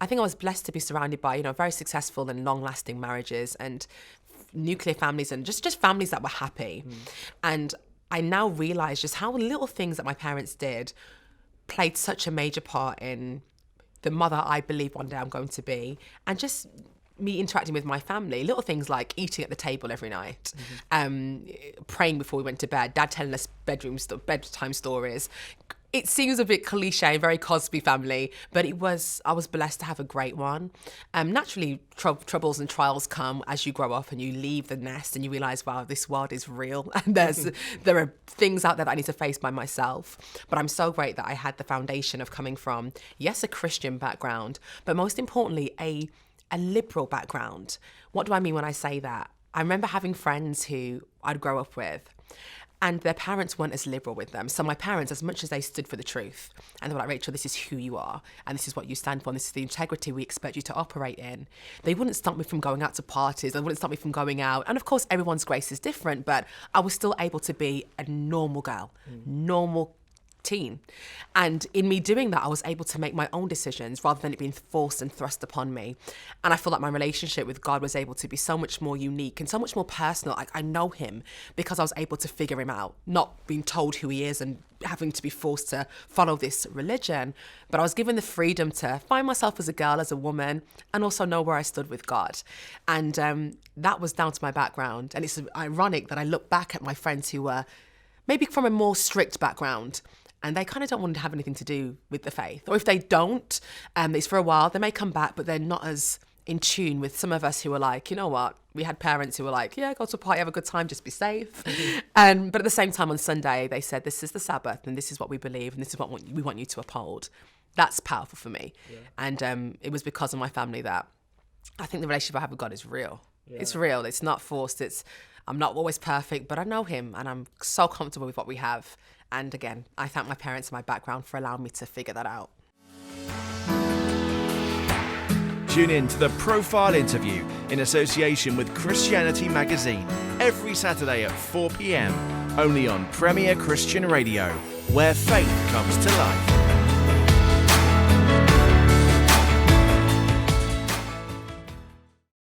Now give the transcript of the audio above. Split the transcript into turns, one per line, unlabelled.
I think I was blessed to be surrounded by, very successful and long-lasting marriages and nuclear families and just families that were happy. And I now realize just how little things that my parents did played such a major part in the mother I believe one day I'm going to be, and just me interacting with my family. Little things like eating at the table every night, praying before we went to bed, dad telling us bedtime stories. It seems a bit cliche, very Cosby family, but I was blessed to have a great one. Naturally, troubles and trials come as you grow up and you leave the nest and you realise, wow, this world is real. And there are things out there that I need to face by myself. But I'm so great that I had the foundation of coming from, yes, a Christian background, but most importantly, a liberal background. What do I mean when I say that? I remember having friends who I'd grow up with, and their parents weren't as liberal with them. So my parents, as much as they stood for the truth, and they were like, Rachel, this is who you are, and this is what you stand for, and this is the integrity we expect you to operate in. They wouldn't stop me from going out to parties. They wouldn't stop me from going out. And of course, everyone's grace is different, but I was still able to be a normal girl, normal teen. And in me doing that, I was able to make my own decisions rather than it being forced and thrust upon me. And I feel like my relationship with God was able to be so much more unique and so much more personal. I know him because I was able to figure him out, not being told who he is and having to be forced to follow this religion. But I was given the freedom to find myself as a girl, as a woman, and also know where I stood with God. And that was down to my background. And it's ironic that I look back at my friends who were maybe from a more strict background, and they kind of don't want to have anything to do with the faith. Or if they don't, it's for a while, they may come back, but they're not as in tune with some of us who are like, you know what, we had parents who were like, yeah, go to a party, have a good time, just be safe. But at the same time on Sunday, they said, this is the Sabbath and this is what we believe and this is what we want you to uphold. That's powerful for me. Yeah. And it was because of my family that I think the relationship I have with God is real. Yeah. It's real. It's not forced. I'm not always perfect, but I know him and I'm so comfortable with what we have. And again, I thank my parents and my background for allowing me to figure that out.
Tune in to the Profile Interview in association with Christianity Magazine every Saturday at 4 p.m. only on Premier Christian Radio, where faith comes to life.